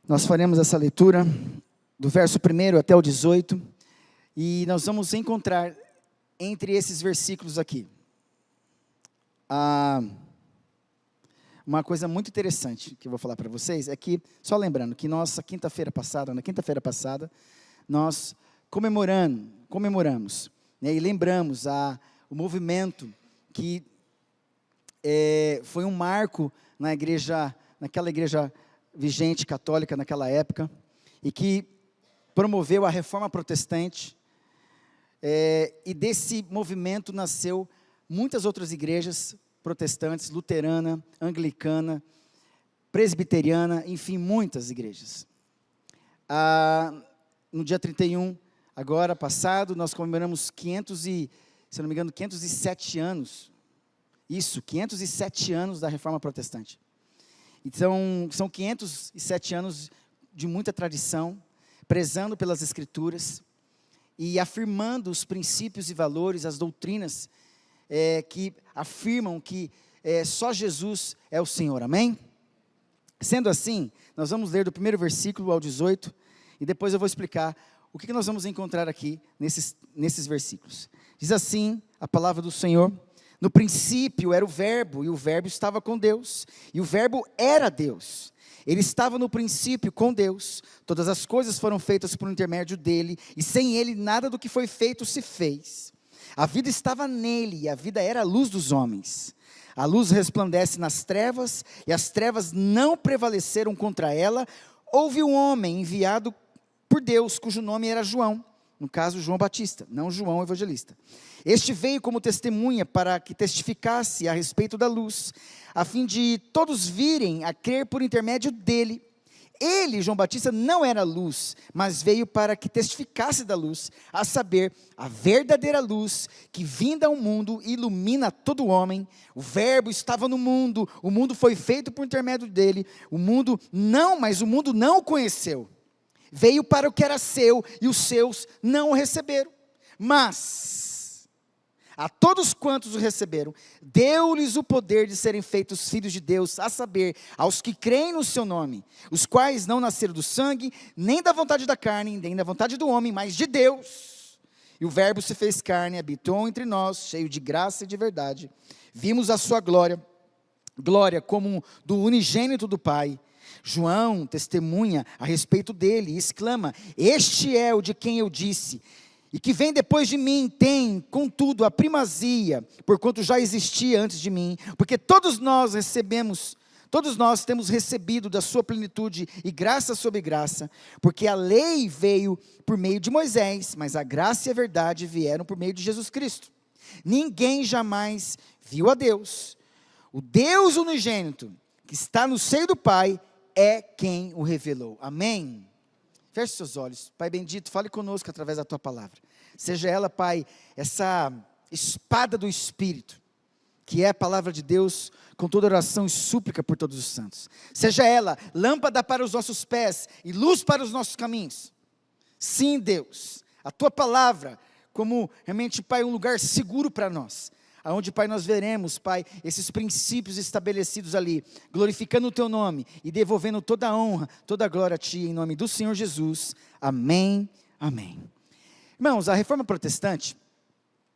Nós faremos essa leitura do verso 1 até o 18, e nós vamos encontrar entre esses versículos aqui uma coisa muito interessante que eu vou falar para vocês, é que, só lembrando, que na quinta-feira passada, nós comemoramos, né, e lembramos o movimento que foi um marco naquela igreja vigente católica naquela época, e que promoveu a reforma protestante, e desse movimento nasceu muitas outras igrejas protestantes, luterana, anglicana, presbiteriana, enfim, muitas igrejas. No dia 31, agora passado, nós comemoramos 507 anos, 507 anos da reforma protestante. Então, são 507 anos de muita tradição, prezando pelas Escrituras e afirmando os princípios e valores, as doutrinas que afirmam que só Jesus é o Senhor, amém? Sendo assim, nós vamos ler do primeiro versículo ao 18, e depois eu vou explicar o que nós vamos encontrar aqui nesses versículos. Diz assim a palavra do Senhor: no princípio era o Verbo, e o Verbo estava com Deus, e o Verbo era Deus. Ele estava no princípio com Deus. Todas as coisas foram feitas por intermédio dele, e sem ele nada do que foi feito se fez. A vida estava nele, e a vida era a luz dos homens. A luz resplandece nas trevas, e as trevas não prevaleceram contra ela. Houve um homem enviado por Deus, cujo nome era João, no caso João Batista, não João Evangelista. Este veio como testemunha para que testificasse a respeito da luz, a fim de todos virem a crer por intermédio dele. Ele, João Batista, não era luz, mas veio para que testificasse da luz, a saber, a verdadeira luz, que vinda ao mundo ilumina todo homem. O Verbo estava no mundo, o mundo foi feito por intermédio dele, mas o mundo não o conheceu. Veio para o que era seu, e os seus não o receberam. Mas a todos quantos o receberam, deu-lhes o poder de serem feitos filhos de Deus, a saber, aos que creem no seu nome, os quais não nasceram do sangue, nem da vontade da carne, nem da vontade do homem, mas de Deus. E o Verbo se fez carne, habitou entre nós, cheio de graça e de verdade. Vimos a sua glória como do unigênito do Pai. João testemunha a respeito dele e exclama: este é o de quem eu disse, e que vem depois de mim tem, contudo, a primazia, porquanto já existia antes de mim, porque todos nós temos recebido da sua plenitude, e graça sobre graça, porque a lei veio por meio de Moisés, mas a graça e a verdade vieram por meio de Jesus Cristo. Ninguém jamais viu a Deus. O Deus unigênito, que está no seio do Pai, é quem o revelou. Amém? Feche seus olhos. Pai bendito, fale conosco através da tua palavra. Seja ela, Pai, essa espada do Espírito, que é a palavra de Deus, com toda oração e súplica por todos os santos. Seja ela lâmpada para os nossos pés e luz para os nossos caminhos. Sim, Deus, a tua palavra, como realmente, Pai, um lugar seguro para nós, aonde, Pai, nós veremos, Pai, esses princípios estabelecidos ali, glorificando o Teu nome e devolvendo toda a honra, toda a glória a Ti, em nome do Senhor Jesus. Amém, amém. Irmãos, a Reforma Protestante,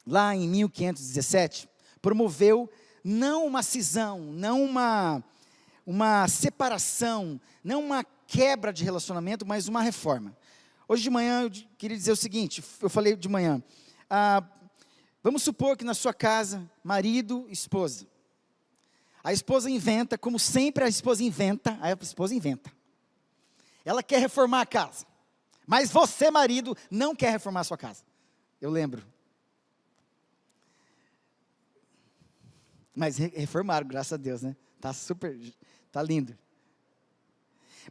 lá em 1517, promoveu não uma cisão, não uma separação, não uma quebra de relacionamento, mas uma reforma. Hoje de manhã eu queria dizer o seguinte, eu falei de manhã, vamos supor que na sua casa, marido, esposa. A esposa inventa, como sempre a esposa inventa. Ela quer reformar a casa. Mas você, marido, não quer reformar a sua casa. Eu lembro. Mas reformaram, graças a Deus, né? Tá lindo.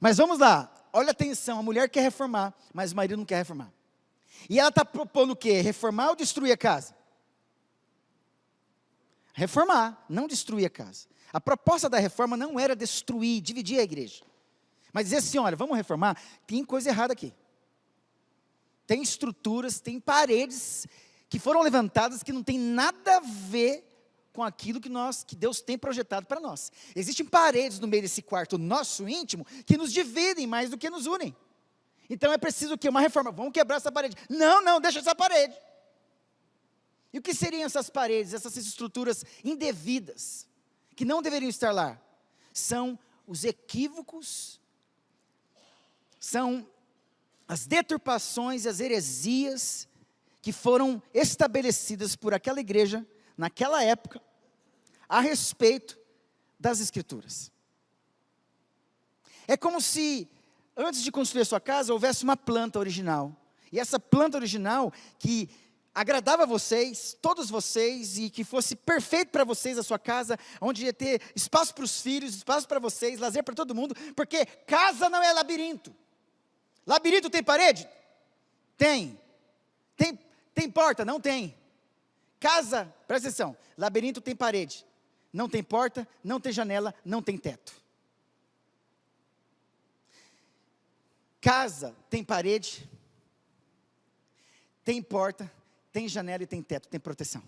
Mas vamos lá, olha atenção, a mulher quer reformar, mas o marido não quer reformar. E ela está propondo o quê? Reformar ou destruir a casa? Reformar, não destruir a casa. A proposta da reforma não era destruir, dividir a igreja. Mas dizer assim, olha, vamos reformar, tem coisa errada aqui. Tem estruturas, tem paredes que foram levantadas que não tem nada a ver com aquilo que Deus tem projetado para nós. Existem paredes no meio desse quarto nosso íntimo que nos dividem mais do que nos unem. Então é preciso o quê? Uma reforma. Vamos quebrar essa parede. Não, deixa essa parede. E o que seriam essas paredes, essas estruturas indevidas, que não deveriam estar lá? São os equívocos, são as deturpações e as heresias que foram estabelecidas por aquela igreja, naquela época, a respeito das Escrituras. É como se, antes de construir a sua casa, houvesse uma planta original. E essa planta original, que agradava a vocês, todos vocês, e que fosse perfeito para vocês a sua casa, onde ia ter espaço para os filhos, espaço para vocês, lazer para todo mundo, porque casa não é labirinto. Labirinto tem parede? Tem. Tem porta? Não tem. Casa, presta atenção, labirinto tem parede, não tem porta, não tem janela, não tem teto. Casa tem parede, tem porta, tem janela e tem teto, tem proteção.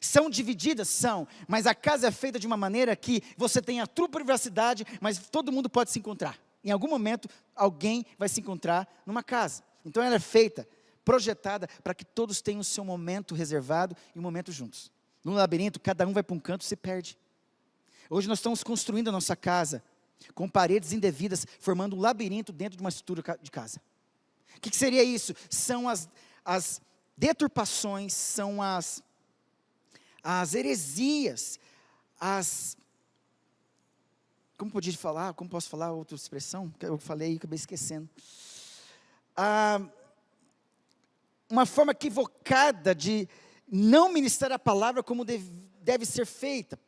São divididas? São, mas a casa é feita de uma maneira que você tem a tua privacidade, mas todo mundo pode se encontrar. Em algum momento, alguém vai se encontrar numa casa. Então ela é feita, projetada, para que todos tenham o seu momento reservado e um momento juntos. No labirinto, cada um vai para um canto e se perde. Hoje nós estamos construindo a nossa casa, com paredes indevidas, formando um labirinto dentro de uma estrutura de casa. O que seria isso? São as deturpações, são as heresias, como posso falar outra expressão? Eu falei e acabei esquecendo. Uma forma equivocada de não ministrar a palavra como deve ser feita.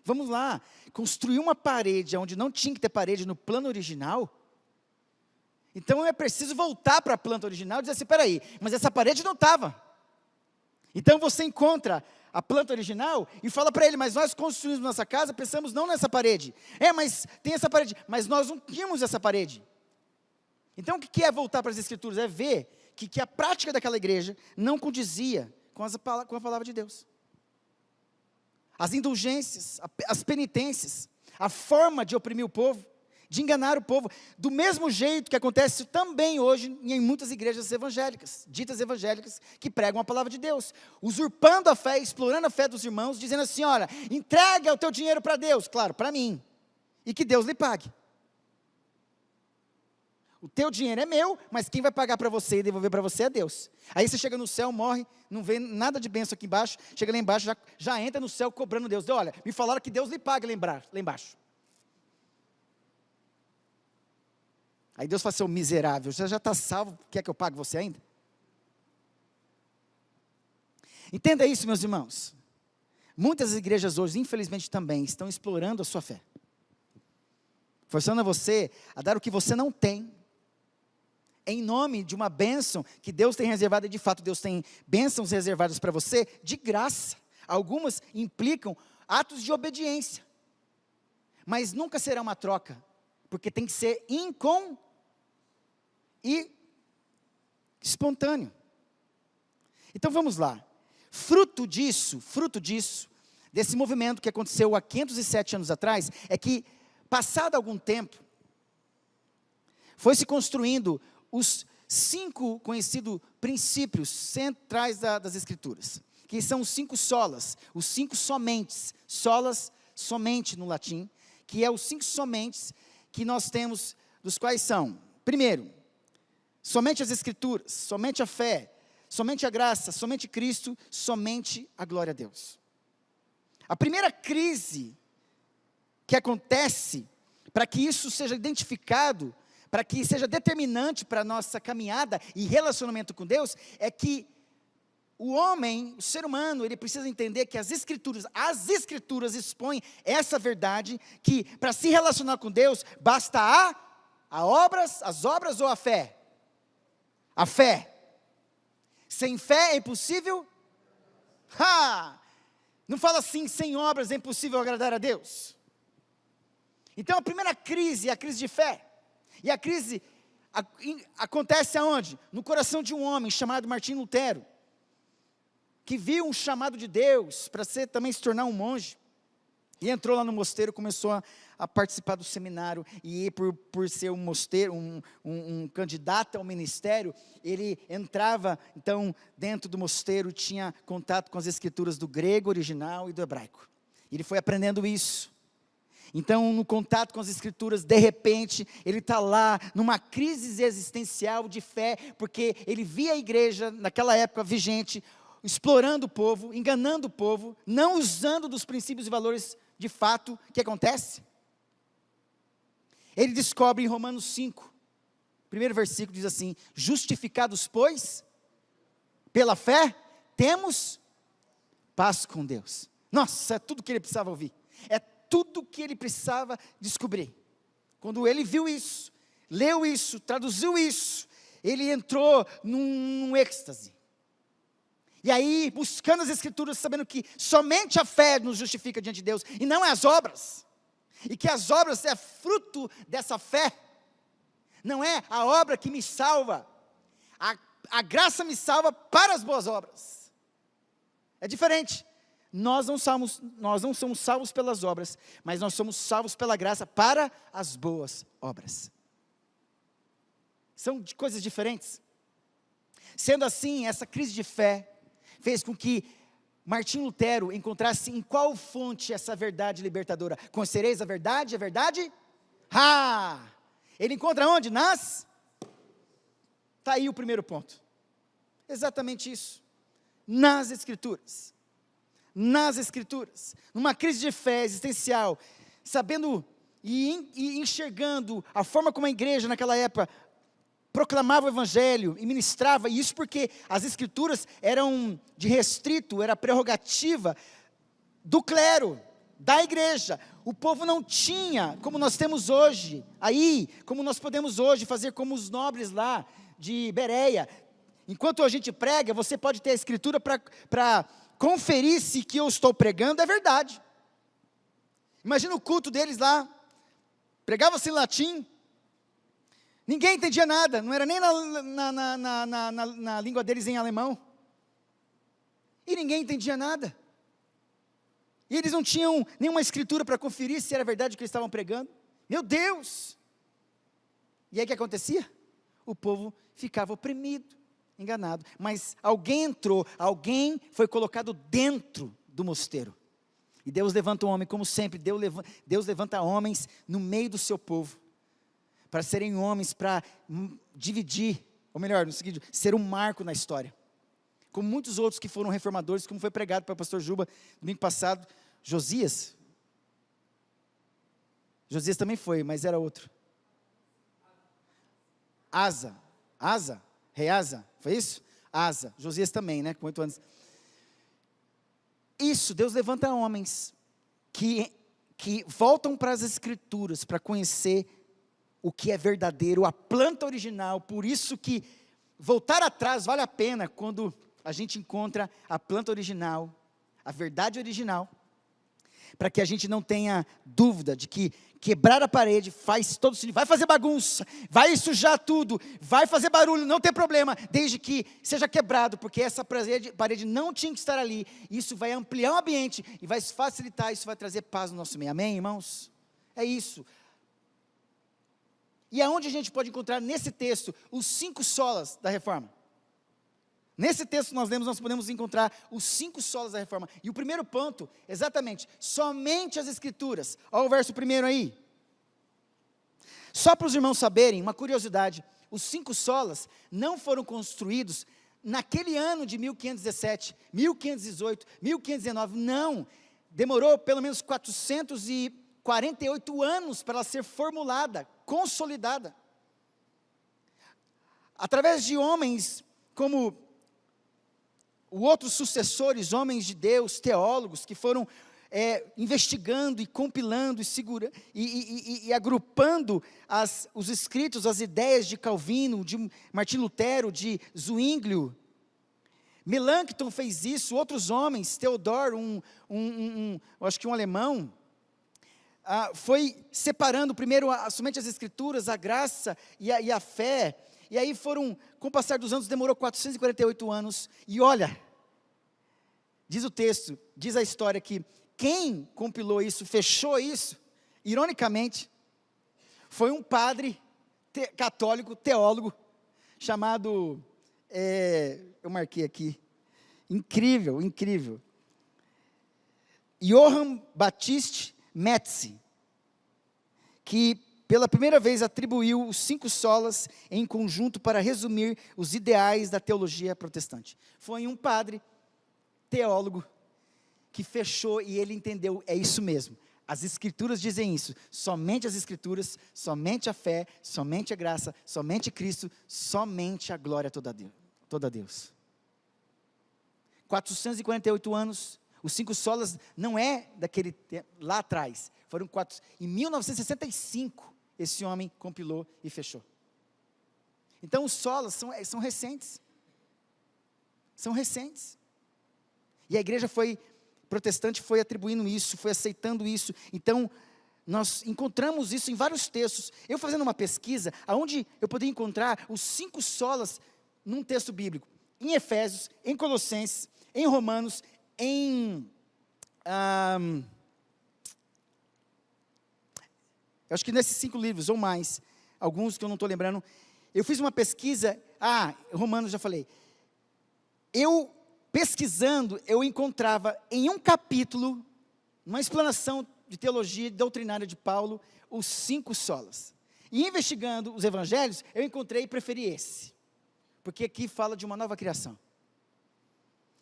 Vamos lá, construir uma parede onde não tinha que ter parede no plano original. Então é preciso voltar para a planta original e dizer assim, peraí, mas essa parede não estava. Então você encontra a planta original e fala para ele, mas nós construímos nossa casa, pensamos não nessa parede. Mas tem essa parede, mas nós não tínhamos essa parede. Então o que é voltar para as Escrituras? É ver que a prática daquela igreja não condizia com a palavra de Deus. As indulgências, as penitências, a forma de oprimir o povo, de enganar o povo, do mesmo jeito que acontece também hoje em muitas igrejas evangélicas, ditas evangélicas, que pregam a palavra de Deus, usurpando a fé, explorando a fé dos irmãos, dizendo assim, olha, entrega o teu dinheiro para Deus, claro, para mim, e que Deus lhe pague. O teu dinheiro é meu, mas quem vai pagar para você e devolver para você é Deus. Aí você chega no céu, morre, não vê nada de bênção aqui embaixo, chega lá embaixo, já entra no céu cobrando Deus. Olha, me falaram que Deus lhe paga lá embaixo. Aí Deus fala, seu miserável, você já está salvo, quer que eu pague você ainda? Entenda isso, meus irmãos. Muitas igrejas hoje, infelizmente também, estão explorando a sua fé. Forçando a você a dar o que você não tem, em nome de uma bênção que Deus tem reservada, e de fato Deus tem bênçãos reservadas para você, de graça. Algumas implicam atos de obediência, mas nunca será uma troca, porque tem que ser e espontâneo. Então vamos lá, fruto disso, desse movimento que aconteceu há 507 anos atrás, é que, passado algum tempo, foi se construindo os 5 conhecidos princípios centrais das Escrituras, que são os 5 solas, os 5 somentes, solas, somente no latim, que é os 5 somentes que nós temos, dos quais são, primeiro, somente as Escrituras, somente a fé, somente a graça, somente Cristo, somente a glória a Deus. A primeira crise que acontece, para que isso seja identificado, para que seja determinante para a nossa caminhada e relacionamento com Deus, é que o homem, o ser humano, ele precisa entender que as escrituras expõem essa verdade, que para se relacionar com Deus, basta as obras ou a fé? A fé. Sem fé é impossível? Não fala assim, sem obras é impossível agradar a Deus. Então a primeira crise é a crise de fé. E a crise acontece aonde? No coração de um homem chamado Martim Lutero, que viu um chamado de Deus para também se tornar um monge, e entrou lá no mosteiro, começou a participar do seminário, e por ser um mosteiro, um candidato ao ministério, ele entrava, então, dentro do mosteiro, tinha contato com as escrituras do grego original e do hebraico. Ele foi aprendendo isso. Então, no contato com as escrituras, de repente, ele está lá, numa crise existencial de fé, porque ele via a igreja, naquela época vigente, explorando o povo, enganando o povo, não usando dos princípios e valores de fato. O que acontece? Ele descobre em Romanos 5, primeiro versículo diz assim: justificados, pois, pela fé, temos paz com Deus. Nossa, é tudo que ele precisava ouvir, é tudo que ele precisava descobrir. Quando ele viu isso, leu isso, traduziu isso, ele entrou num êxtase. E aí, buscando as escrituras, sabendo que somente a fé nos justifica diante de Deus, e não as obras, e que as obras é fruto dessa fé, não é a obra que me salva, a graça me salva para as boas obras. É diferente. Nós não somos salvos pelas obras, mas nós somos salvos pela graça para as boas obras. São coisas diferentes. Sendo assim, essa crise de fé fez com que Martim Lutero encontrasse em qual fonte essa verdade libertadora. Conhecereis a verdade? Ele encontra onde? Está aí o primeiro ponto. Exatamente isso. Nas Escrituras. Nas Escrituras. Numa crise de fé existencial, sabendo e enxergando a forma como a igreja naquela época proclamava o evangelho e ministrava, e isso porque as escrituras eram de restrito, era prerrogativa do clero, da igreja. O povo não tinha, como nós temos hoje, como nós podemos hoje fazer como os nobres lá de Bereia. Enquanto a gente prega, você pode ter a escritura para conferir se que eu estou pregando é verdade. Imagina o culto deles lá, pregava-se em latim, ninguém entendia nada, não era nem na língua deles em alemão. E ninguém entendia nada. E eles não tinham nenhuma escritura para conferir se era verdade o que eles estavam pregando. Meu Deus! E aí o que acontecia? O povo ficava oprimido, enganado. Mas alguém entrou, alguém foi colocado dentro do mosteiro. E Deus levanta um homem, como sempre, Deus levanta homens no meio do seu povo, para serem homens, para dividir, ou melhor, no seguinte, ser um marco na história. Como muitos outros que foram reformadores, como foi pregado pelo pastor Juba domingo passado, Josias também foi, mas era outro. Rei Asa, foi isso? Asa, Josias também, né, com 8 anos. Isso, Deus levanta homens que voltam para as escrituras, para conhecer o que é verdadeiro, a planta original. Por isso que voltar atrás vale a pena, quando a gente encontra a planta original, a verdade original, para que a gente não tenha dúvida de que quebrar a parede faz todo sentido. Vai fazer bagunça, vai sujar tudo, vai fazer barulho, não tem problema, desde que seja quebrado, porque essa parede não tinha que estar ali. Isso vai ampliar o ambiente e vai facilitar, isso vai trazer paz no nosso meio. Amém, irmãos? É isso. E aonde a gente pode encontrar nesse texto os 5 solas da reforma? Nesse texto que nós lemos, nós podemos encontrar os 5 solas da reforma. E o primeiro ponto, exatamente, somente as escrituras. Olha o verso primeiro aí. Só para os irmãos saberem, uma curiosidade, os 5 solas não foram construídos naquele ano de 1517, 1518, 1519, não. Demorou pelo menos 448 anos para ela ser formulada, consolidada. Através de homens como outros sucessores, homens de Deus, teólogos, que foram investigando e compilando e agrupando os escritos, as ideias de Calvino, de Martim Lutero, de Zwinglio. Melanchthon fez isso, outros homens, Theodor, acho que um alemão, foi separando primeiro somente as escrituras, a graça e a fé. E aí com o passar dos anos, demorou 448 anos, e olha, diz o texto, diz a história que quem compilou isso, fechou isso, ironicamente, foi um padre católico, teólogo, chamado, eu marquei aqui, incrível, incrível, Johann Baptist Metz, que pela primeira vez atribuiu os 5 solas em conjunto para resumir os ideais da teologia protestante. Foi um padre, teólogo, que fechou e ele entendeu, é isso mesmo. As Escrituras dizem isso, somente as Escrituras, somente a fé, somente a graça, somente Cristo, somente a glória toda a Deus. 448 anos, os 5 solas não é daquele tempo, lá atrás, foram 4, em 1965, esse homem compilou e fechou. Então os solas são recentes, e a igreja protestante foi atribuindo isso, foi aceitando isso. Então, nós encontramos isso em vários textos. Eu fazendo uma pesquisa, aonde eu poderia encontrar os 5 solas num texto bíblico. Em Efésios, em Colossenses, em Romanos, eu acho que nesses 5 livros, ou mais, alguns que eu não estou lembrando. Eu fiz uma pesquisa, Romanos já falei. Eu pesquisando, eu encontrava em um capítulo, uma explanação de teologia doutrinária de Paulo, os 5 solas. E investigando os evangelhos, eu encontrei e preferi esse. Porque aqui fala de uma nova criação.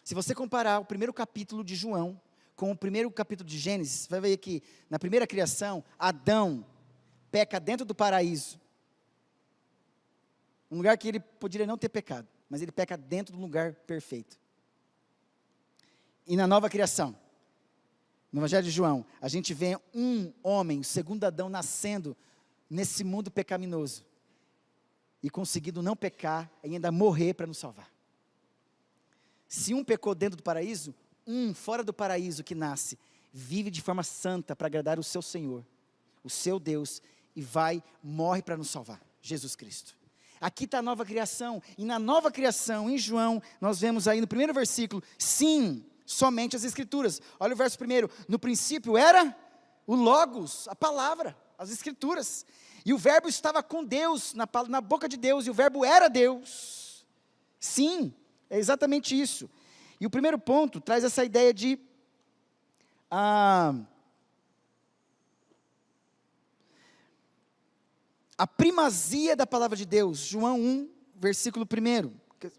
Se você comparar o primeiro capítulo de João, com o primeiro capítulo de Gênesis, você vai ver que na primeira criação, Adão peca dentro do paraíso. Um lugar que ele poderia não ter pecado, mas ele peca dentro de um lugar perfeito. E na nova criação, no Evangelho de João, a gente vê um homem, o segundo Adão, nascendo nesse mundo pecaminoso. E conseguindo não pecar e ainda morrer para nos salvar. Se um pecou dentro do paraíso, um fora do paraíso que nasce, vive de forma santa para agradar o seu Senhor, o seu Deus, e morre para nos salvar, Jesus Cristo. Aqui está a nova criação, e na nova criação, em João, nós vemos aí no primeiro versículo, sim, somente as Escrituras. Olha o verso primeiro, no princípio era o Logos, a palavra, as Escrituras, e o verbo estava com Deus, na boca de Deus, e o verbo era Deus. Sim, é exatamente isso. E o primeiro ponto traz essa ideia de a primazia da palavra de Deus. João 1, versículo 1.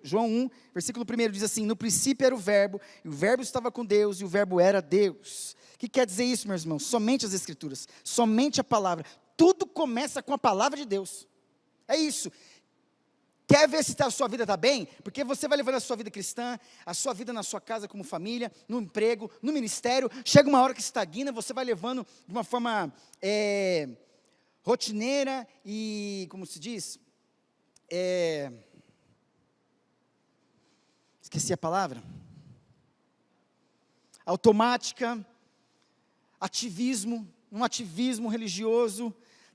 João 1, versículo 1 diz assim: no princípio era o verbo, e o verbo estava com Deus, e o verbo era Deus. O que quer dizer isso, meus irmãos? Somente as Escrituras, somente a palavra. Tudo começa com a palavra de Deus. É isso. Quer ver se a sua vida está bem? Porque você vai levando a sua vida cristã, a sua vida na sua casa como família, no emprego, no ministério. Chega uma hora que estagna, você vai levando de uma forma rotineira e, como se diz? Esqueci a palavra. Automática, um ativismo religioso,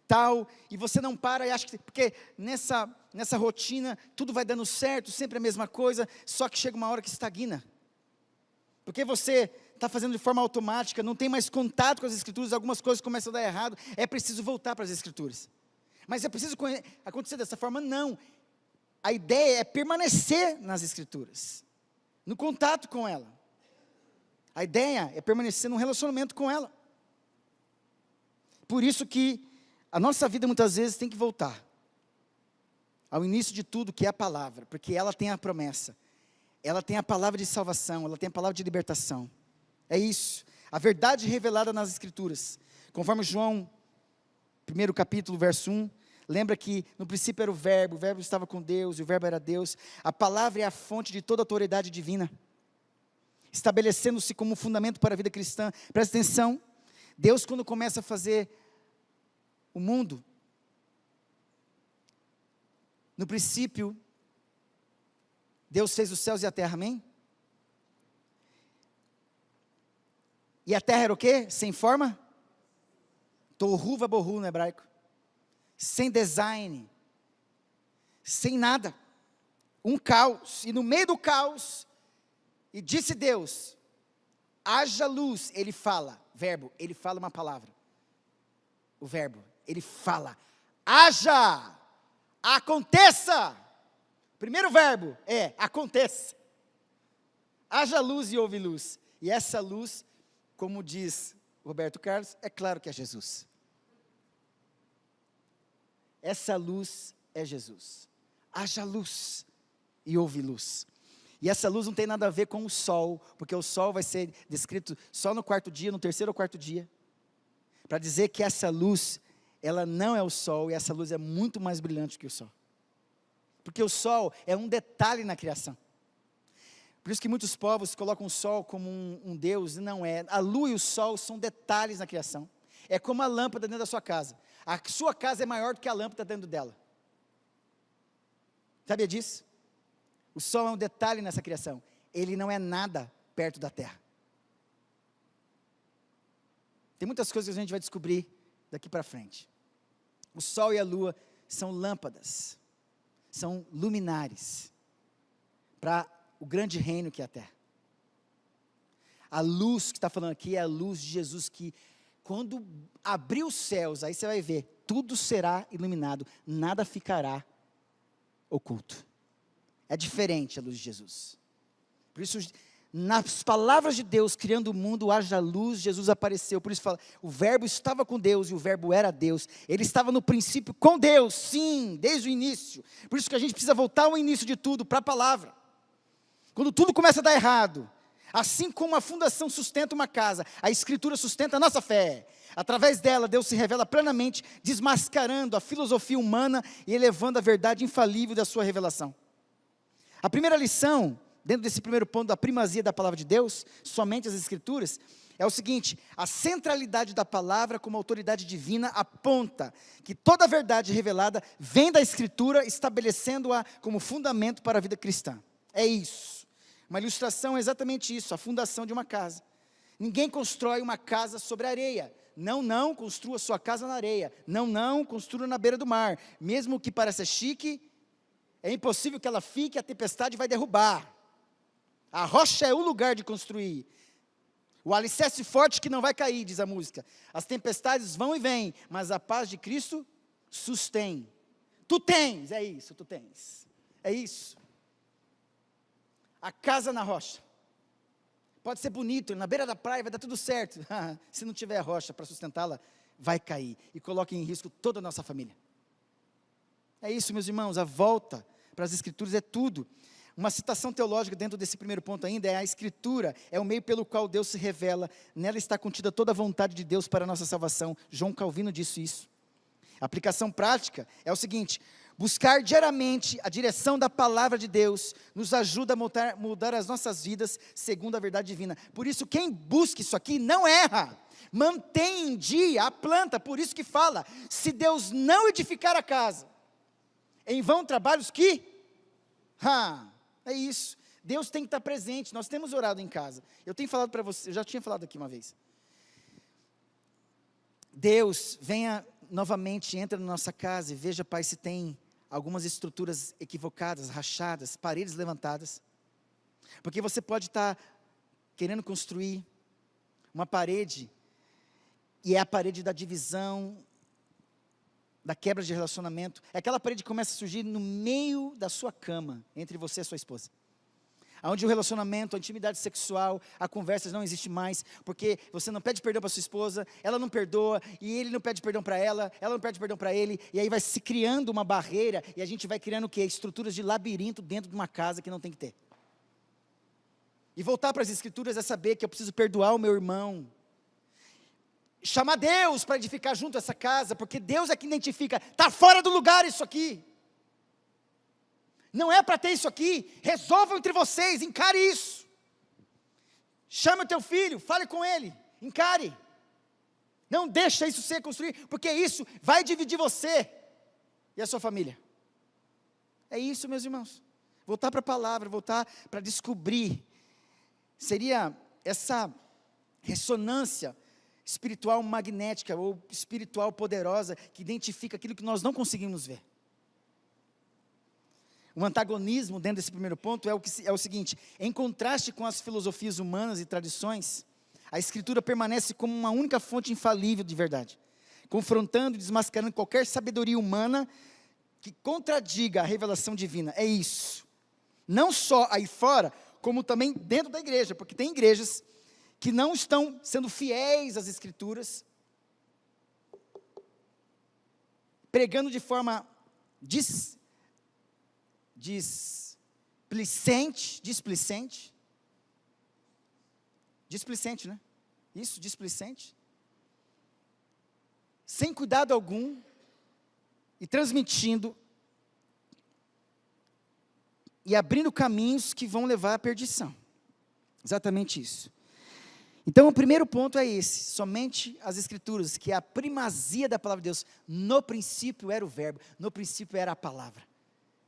tal, e você não para e acha que, porque nessa rotina, tudo vai dando certo, sempre a mesma coisa, só que chega uma hora que estagna, porque você está fazendo de forma automática, não tem mais contato com as Escrituras, algumas coisas começam a dar errado, é preciso voltar para as Escrituras, mas é preciso acontecer dessa forma? Não, a ideia é permanecer nas Escrituras, no contato com ela, a ideia é permanecer num relacionamento com ela, por isso que a nossa vida muitas vezes tem que voltar ao início de tudo, que é a palavra, porque ela tem a promessa, ela tem a palavra de salvação, ela tem a palavra de libertação, é isso, a verdade revelada nas Escrituras, conforme João, 1º capítulo, verso 1, lembra que no princípio era o verbo estava com Deus, e o verbo era Deus, a palavra é a fonte de toda autoridade divina, estabelecendo-se como fundamento para a vida cristã. Presta atenção, Deus quando começa a fazer o mundo, no princípio, Deus fez os céus e a terra, amém? E a terra era o quê? Sem forma? Tohu vabohu no hebraico. Sem design, sem nada, um caos, e no meio do caos, e disse Deus, Haja luz, ele fala, verbo, ele fala uma palavra. O verbo, ele fala, haja, aconteça. Primeiro verbo é, aconteça. Haja luz e houve luz. E essa luz, como diz Roberto Carlos, é claro que é Jesus. Essa luz é Jesus. Haja luz e houve luz. E essa luz não tem nada a ver com o sol, porque o sol vai ser descrito só no quarto dia, no terceiro ou quarto dia, para dizer que essa luz, ela não é o sol, e essa luz é muito mais brilhante que o sol. Porque o sol é um detalhe na criação. Por isso que muitos povos colocam o sol como um Deus, e não é. A lua e o sol são detalhes na criação. É como a lâmpada dentro da sua casa. A sua casa é maior do que a lâmpada dentro dela. Sabia disso? O sol é um detalhe nessa criação. Ele não é nada perto da terra. Tem muitas coisas que a gente vai descobrir daqui para frente. O sol e a lua são lâmpadas. São luminares para o grande reino que é a terra. A luz que está falando aqui é a luz de Jesus, que quando abrir os céus, aí você vai ver, tudo será iluminado, nada ficará oculto. É diferente a luz de Jesus. Por isso, nas palavras de Deus, criando o mundo, haja luz, Jesus apareceu. Por isso fala, o verbo estava com Deus e o verbo era Deus. Ele estava no princípio com Deus, sim, desde o início. Por isso que a gente precisa voltar ao início de tudo, para a palavra. Quando tudo começa a dar errado, assim como a fundação sustenta uma casa, a Escritura sustenta a nossa fé. Através dela, Deus se revela plenamente, desmascarando a filosofia humana e elevando a verdade infalível da sua revelação. A primeira lição, dentro desse primeiro ponto da primazia da palavra de Deus, somente as Escrituras, é o seguinte: a centralidade da palavra como autoridade divina aponta que toda a verdade revelada vem da Escritura, estabelecendo-a como fundamento para a vida cristã. É isso. Uma ilustração é exatamente isso, a fundação de uma casa. Ninguém constrói uma casa sobre areia. Não construa sua casa na areia. Não construa na beira do mar. Mesmo que pareça chique, é impossível que ela fique, a tempestade vai derrubar. A rocha é o lugar de construir. O alicerce forte que não vai cair, diz a música. As tempestades vão e vêm, mas a paz de Cristo sustém. Tu tens, é isso, tu tens. É isso. A casa na rocha. Pode ser bonito, na beira da praia vai dar tudo certo. Se não tiver rocha para sustentá-la, vai cair. E coloca em risco toda a nossa família. É isso, meus irmãos, a volta para as Escrituras é tudo. Uma citação teológica dentro desse primeiro ponto ainda é: a Escritura é o meio pelo qual Deus se revela, nela está contida toda a vontade de Deus para a nossa salvação. João Calvino disse isso. A aplicação prática é o seguinte: buscar diariamente a direção da palavra de Deus nos ajuda a mudar as nossas vidas segundo a verdade divina. Por isso, quem busca isso aqui não erra, mantém em dia a planta. Por isso que fala: se Deus não edificar a casa, em vão trabalhos que... é isso. Deus tem que estar presente. Nós temos orado em casa. Eu tenho falado para você, eu já tinha falado aqui uma vez. Deus, venha novamente, entra na nossa casa e veja, Pai, se tem algumas estruturas equivocadas, rachadas, paredes levantadas. Porque você pode estar querendo construir uma parede, e é a parede da divisão, da quebra de relacionamento. É aquela parede que começa a surgir no meio da sua cama, entre você e a sua esposa. Onde o relacionamento, a intimidade sexual, a conversa não existe mais, porque você não pede perdão para sua esposa, ela não perdoa, e ele não pede perdão para ela não pede perdão para ele, e aí vai se criando uma barreira, e a gente vai criando o quê? Estruturas de labirinto dentro de uma casa que não tem que ter. E voltar para as Escrituras é saber que eu preciso perdoar o meu irmão, chamar Deus para edificar junto essa casa, porque Deus é que identifica, está fora do lugar isso aqui, não é para ter isso aqui, resolvam entre vocês, encare isso, chame o teu filho, fale com ele, encare, não deixa isso ser construído, porque isso vai dividir você e a sua família. É isso, meus irmãos, voltar para a palavra, voltar para descobrir, seria essa ressonância espiritual magnética ou espiritual poderosa que identifica aquilo que nós não conseguimos ver. O antagonismo dentro desse primeiro ponto é o seguinte: em contraste com as filosofias humanas e tradições, A Escritura permanece como uma única fonte infalível de verdade, confrontando e desmascarando qualquer sabedoria humana que contradiga a revelação divina. É isso. Não só aí fora, como também dentro da igreja, porque tem igrejas que não estão sendo fiéis às Escrituras, pregando de forma displicente, né? Isso, displicente. Sem cuidado algum, e transmitindo, e abrindo caminhos que vão levar à perdição. Exatamente isso. Então, o primeiro ponto é esse, somente as Escrituras, que é a primazia da palavra de Deus. No princípio era o verbo, no princípio era a palavra.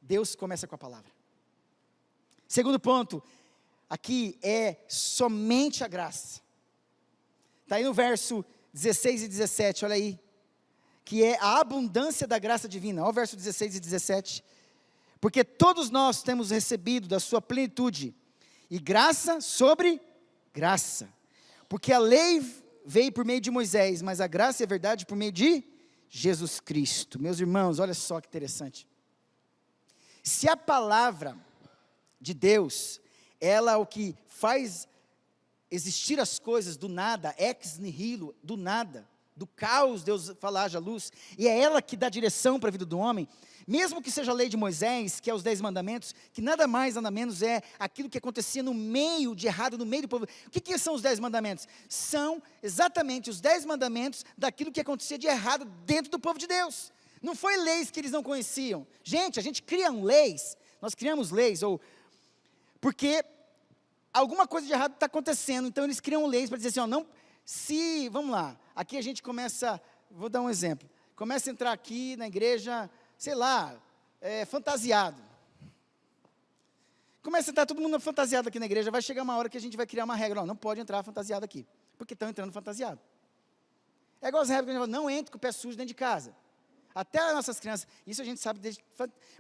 Deus começa com a palavra. Segundo ponto, aqui é somente a graça. Está aí no verso 16 e 17, olha aí, que é a abundância da graça divina. Olha o verso 16 e 17. Porque todos nós temos recebido da sua plenitude, e graça sobre graça. Porque a lei veio por meio de Moisés, mas a graça e a verdade por meio de Jesus Cristo. Meus irmãos, olha só que interessante. Se a palavra de Deus, ela é o que faz existir as coisas do nada, ex nihilo, do nada, do caos, Deus fala, haja luz, e é ela que dá direção para a vida do homem, mesmo que seja a lei de Moisés, que é os 10 mandamentos, que nada mais, nada menos é aquilo que acontecia no meio de errado, no meio do povo. O que são os 10 mandamentos? São exatamente os 10 mandamentos daquilo que acontecia de errado dentro do povo de Deus. Não foi leis que eles não conheciam. Gente, a gente cria leis, nós criamos leis, porque alguma coisa de errado está acontecendo, então eles criam leis para dizer assim, não, vamos lá, aqui a gente começa, vou dar um exemplo, começa a entrar aqui na igreja, sei lá, fantasiado. Começa a entrar todo mundo fantasiado aqui na igreja, vai chegar uma hora que a gente vai criar uma regra, não pode entrar fantasiado aqui, porque estão entrando fantasiado. É igual as regras que a gente fala, não entre com o pé sujo dentro de casa. Até as nossas crianças, isso a gente sabe,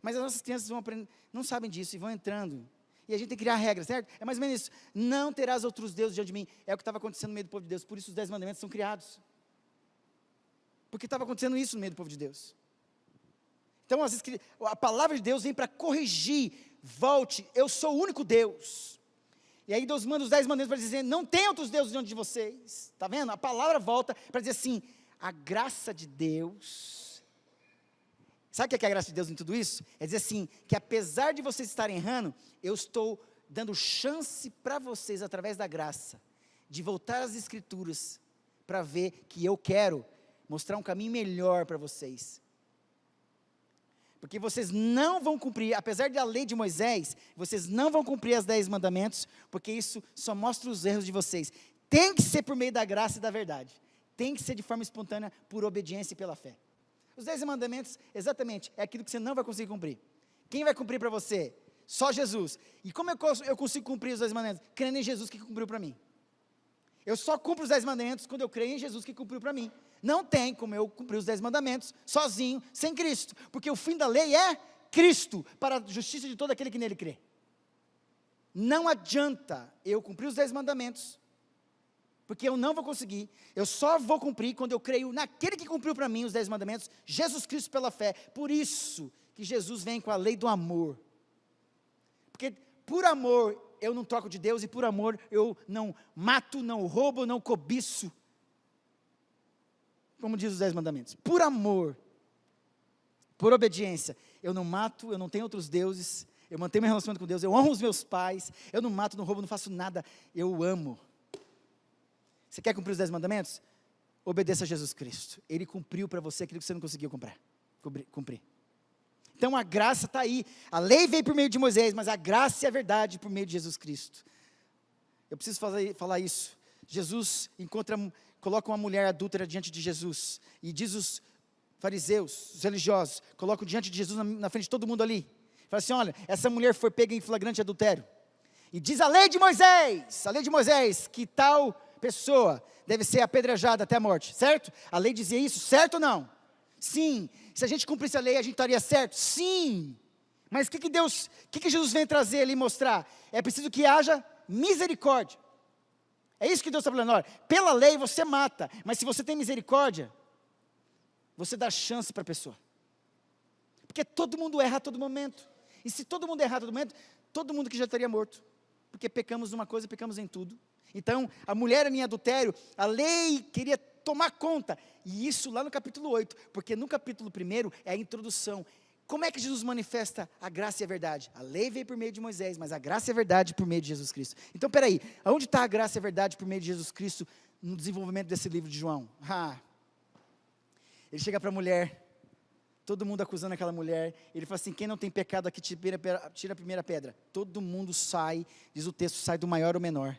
mas as nossas crianças vão aprender, não sabem disso e vão entrando. E a gente tem que criar regras, certo? É mais ou menos isso. Não terás outros deuses diante de mim. É o que estava acontecendo no meio do povo de Deus. Por isso os 10 mandamentos são criados. Porque estava acontecendo isso no meio do povo de Deus. Então a palavra de Deus vem para corrigir. Volte, eu sou o único Deus. E aí Deus manda os 10 mandamentos para dizer, não tem outros deuses diante de vocês. Está vendo? A palavra volta para dizer assim, a graça de Deus. Sabe o que é a graça de Deus em tudo isso? É dizer assim, que apesar de vocês estarem errando, eu estou dando chance para vocês, através da graça, de voltar às Escrituras, para ver que eu quero mostrar um caminho melhor para vocês. Porque vocês não vão cumprir, apesar da lei de Moisés, vocês não vão cumprir os 10 mandamentos, porque isso só mostra os erros de vocês. Tem que ser por meio da graça e da verdade. Tem que ser de forma espontânea, por obediência e pela fé. Os 10 mandamentos, exatamente, é aquilo que você não vai conseguir cumprir. Quem vai cumprir para você? Só Jesus. E como eu consigo cumprir os 10 mandamentos? Crendo em Jesus que cumpriu para mim. Eu só cumpro os 10 mandamentos quando eu creio em Jesus que cumpriu para mim. Não tem como eu cumprir os 10 mandamentos sozinho, sem Cristo. Porque o fim da lei é Cristo, para a justiça de todo aquele que nele crê. Não adianta eu cumprir os 10 mandamentos, porque eu não vou conseguir, eu só vou cumprir quando eu creio naquele que cumpriu para mim os 10 mandamentos, Jesus Cristo pela fé. Por isso que Jesus vem com a lei do amor. Porque por amor eu não troco de Deus, e por amor eu não mato, não roubo, não cobiço. Como diz os 10 mandamentos. Por amor, por obediência, eu não mato, eu não tenho outros deuses, eu mantenho meu relacionamento com Deus, eu honro os meus pais, eu não mato, não roubo, não faço nada, eu amo. Você quer cumprir os 10 mandamentos? Obedeça a Jesus Cristo. Ele cumpriu para você aquilo que você não conseguiu cumprir. Então a graça está aí. A lei veio por meio de Moisés, mas a graça e a verdade por meio de Jesus Cristo. Eu preciso falar isso. Jesus coloca uma mulher adúltera diante de Jesus. E diz os fariseus, os religiosos, colocam diante de Jesus na frente de todo mundo ali. Fala assim, olha, essa mulher foi pega em flagrante adultério. E diz a lei de Moisés, que tal pessoa deve ser apedrejada até a morte, certo? A lei dizia isso, certo ou não? Sim. Se a gente cumprisse a lei, a gente estaria certo? Sim. Mas o que Jesus vem trazer ali e mostrar? É preciso que haja misericórdia. É isso que Deus está falando. Olha, pela lei você mata, mas se você tem misericórdia, você dá chance para a pessoa. Porque todo mundo erra a todo momento. E se todo mundo errar a todo momento, todo mundo que já estaria morto. Porque pecamos numa coisa, pecamos em tudo. Então, a mulher em adultério, a lei queria tomar conta. E isso lá no capítulo 8, porque no capítulo 1 é a introdução. Como é que Jesus manifesta a graça e a verdade? A lei veio por meio de Moisés, mas a graça e a verdade por meio de Jesus Cristo. Então, peraí, aonde está a graça e a verdade por meio de Jesus Cristo no desenvolvimento desse livro de João? Ele chega para a mulher, todo mundo acusando aquela mulher, ele fala assim, quem não tem pecado aqui tira a primeira pedra. Todo mundo sai, diz o texto, sai do maior ao menor.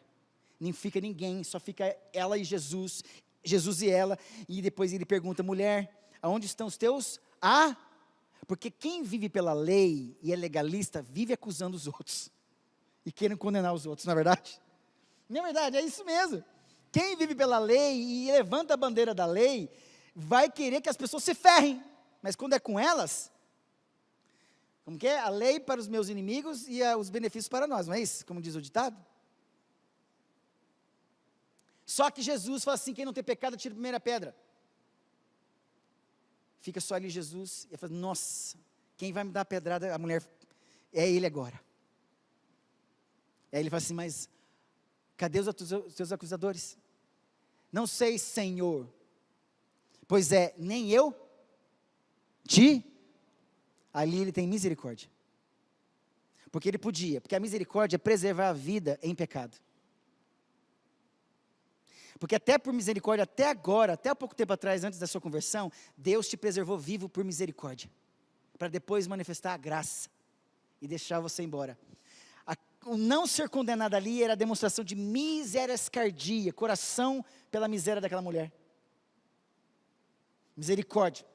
Nem fica ninguém, só fica ela e Jesus, Jesus e ela, e depois ele pergunta, mulher, aonde estão os teus? Porque quem vive pela lei e é legalista, vive acusando os outros, e querendo condenar os outros, não é verdade? Não é verdade, é isso mesmo. Quem vive pela lei e levanta a bandeira da lei, vai querer que as pessoas se ferrem, mas quando é com elas, como que é? A lei para os meus inimigos e os benefícios para nós, não é isso? Como diz o ditado? Só que Jesus fala assim, quem não tem pecado, tira a primeira pedra. Fica só ali Jesus, e fala, nossa, quem vai me dar a pedrada, a mulher, é ele agora. Aí ele fala assim, mas, cadê os teus acusadores? Não sei, Senhor. Pois é, nem eu ali ele tem misericórdia. Porque ele podia, porque a misericórdia é preservar a vida em pecado. Porque até por misericórdia, até agora, até há pouco tempo atrás, antes da sua conversão, Deus te preservou vivo por misericórdia, para depois manifestar a graça, e deixar você embora. O não ser condenado ali, era a demonstração de misericórdia, coração pela miséria daquela mulher. Misericórdia.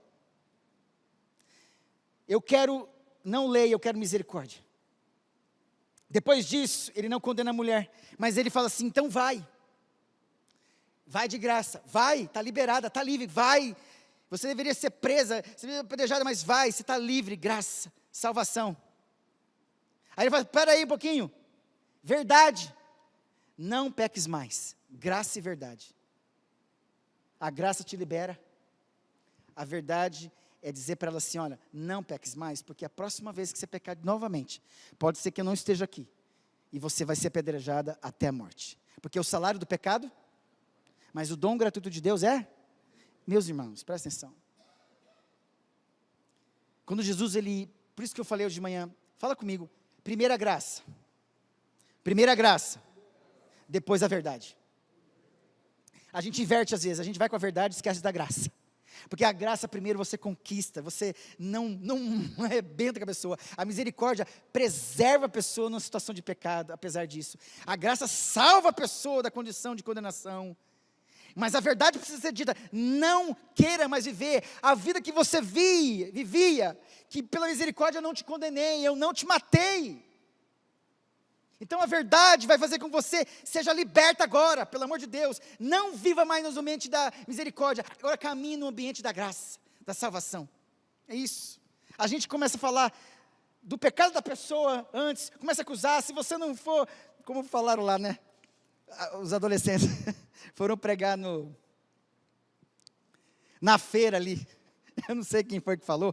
Eu quero, não leia, eu quero misericórdia. Depois disso, ele não condena a mulher, mas ele fala assim, então vai de graça, vai, está liberada, está livre, vai, você deveria ser presa, você deveria ser apedrejada, mas vai, você está livre, graça, salvação. Aí ele fala, espera aí um pouquinho, verdade, não peques mais, graça e verdade. A graça te libera, a verdade é dizer para ela assim, olha, não peques mais, porque a próxima vez que você pecar novamente, pode ser que eu não esteja aqui, e você vai ser apedrejada até a morte, porque o salário do pecado, mas o dom gratuito de Deus é, meus irmãos, presta atenção, quando Jesus, por isso que eu falei hoje de manhã, fala comigo, primeira graça, depois a verdade. A gente inverte às vezes, a gente vai com a verdade e esquece da graça, porque a graça primeiro você conquista, você não arrebenta com a pessoa, a misericórdia preserva a pessoa numa situação de pecado, apesar disso, a graça salva a pessoa da condição de condenação, mas a verdade precisa ser dita, não queira mais viver a vida que você vivia, que pela misericórdia eu não te condenei, eu não te matei. Então a verdade vai fazer com que você seja liberta agora, pelo amor de Deus, não viva mais no ambiente da misericórdia, agora caminhe no ambiente da graça, da salvação, é isso. A gente começa a falar do pecado da pessoa antes, começa a acusar, se você não for, como falaram lá, né, os adolescentes foram pregar na feira ali, eu não sei quem foi que falou,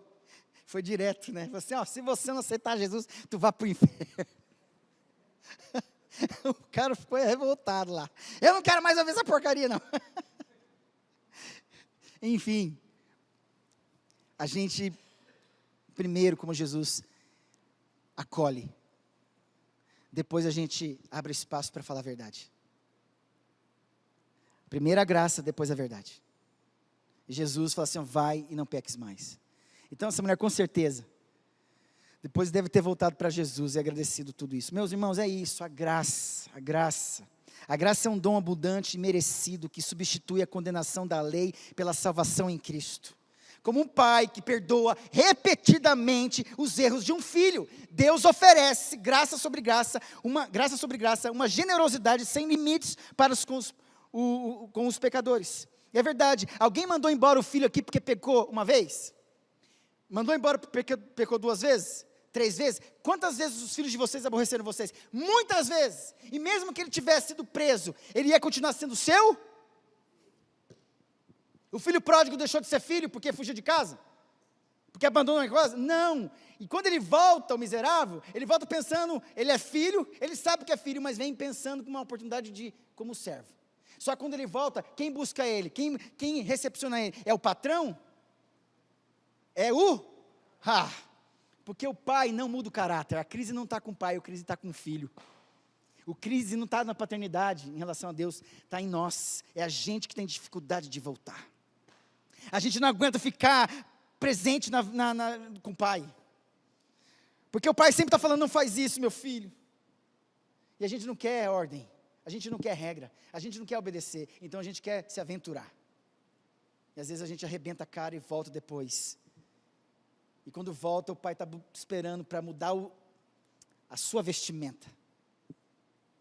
foi direto, né, falou assim, ó, se você não aceitar Jesus, tu vai para o inferno. O cara ficou revoltado lá, eu não quero mais ouvir essa porcaria não. Enfim, a gente, primeiro como Jesus, acolhe, depois a gente abre espaço para falar a verdade. Primeiro a graça, depois a verdade. E Jesus fala assim, vai e não peques mais. Então essa mulher com certeza, depois deve ter voltado para Jesus e agradecido tudo isso. Meus irmãos, é isso, a graça. A graça é um dom abundante e merecido que substitui a condenação da lei pela salvação em Cristo. Como um pai que perdoa repetidamente os erros de um filho, Deus oferece graça sobre graça, uma generosidade sem limites para com os pecadores. E é verdade, alguém mandou embora o filho aqui porque pecou uma vez? Mandou embora porque pecou 2 vezes? 3 vezes? Quantas vezes os filhos de vocês aborreceram vocês? Muitas vezes. E mesmo que ele tivesse sido preso, ele ia continuar sendo seu? O filho pródigo deixou de ser filho porque fugiu de casa? Porque abandonou a casa? Não. E quando ele volta, o miserável, ele volta pensando, ele é filho, ele sabe que é filho, mas vem pensando com uma oportunidade de como servo. Só que quando ele volta, quem busca ele? Quem recepciona ele? É o patrão? É porque o pai não muda o caráter. A crise não está com o pai, a crise está com o filho. O crise não está na paternidade em relação a Deus, está em nós. É a gente que tem dificuldade de voltar. A gente não aguenta ficar presente com o pai. Porque o pai sempre está falando, não faz isso, meu filho. E a gente não quer ordem, a gente não quer regra, a gente não quer obedecer, então a gente quer se aventurar. E às vezes a gente arrebenta a cara e volta depois. E quando volta, o pai está esperando para mudar a sua vestimenta.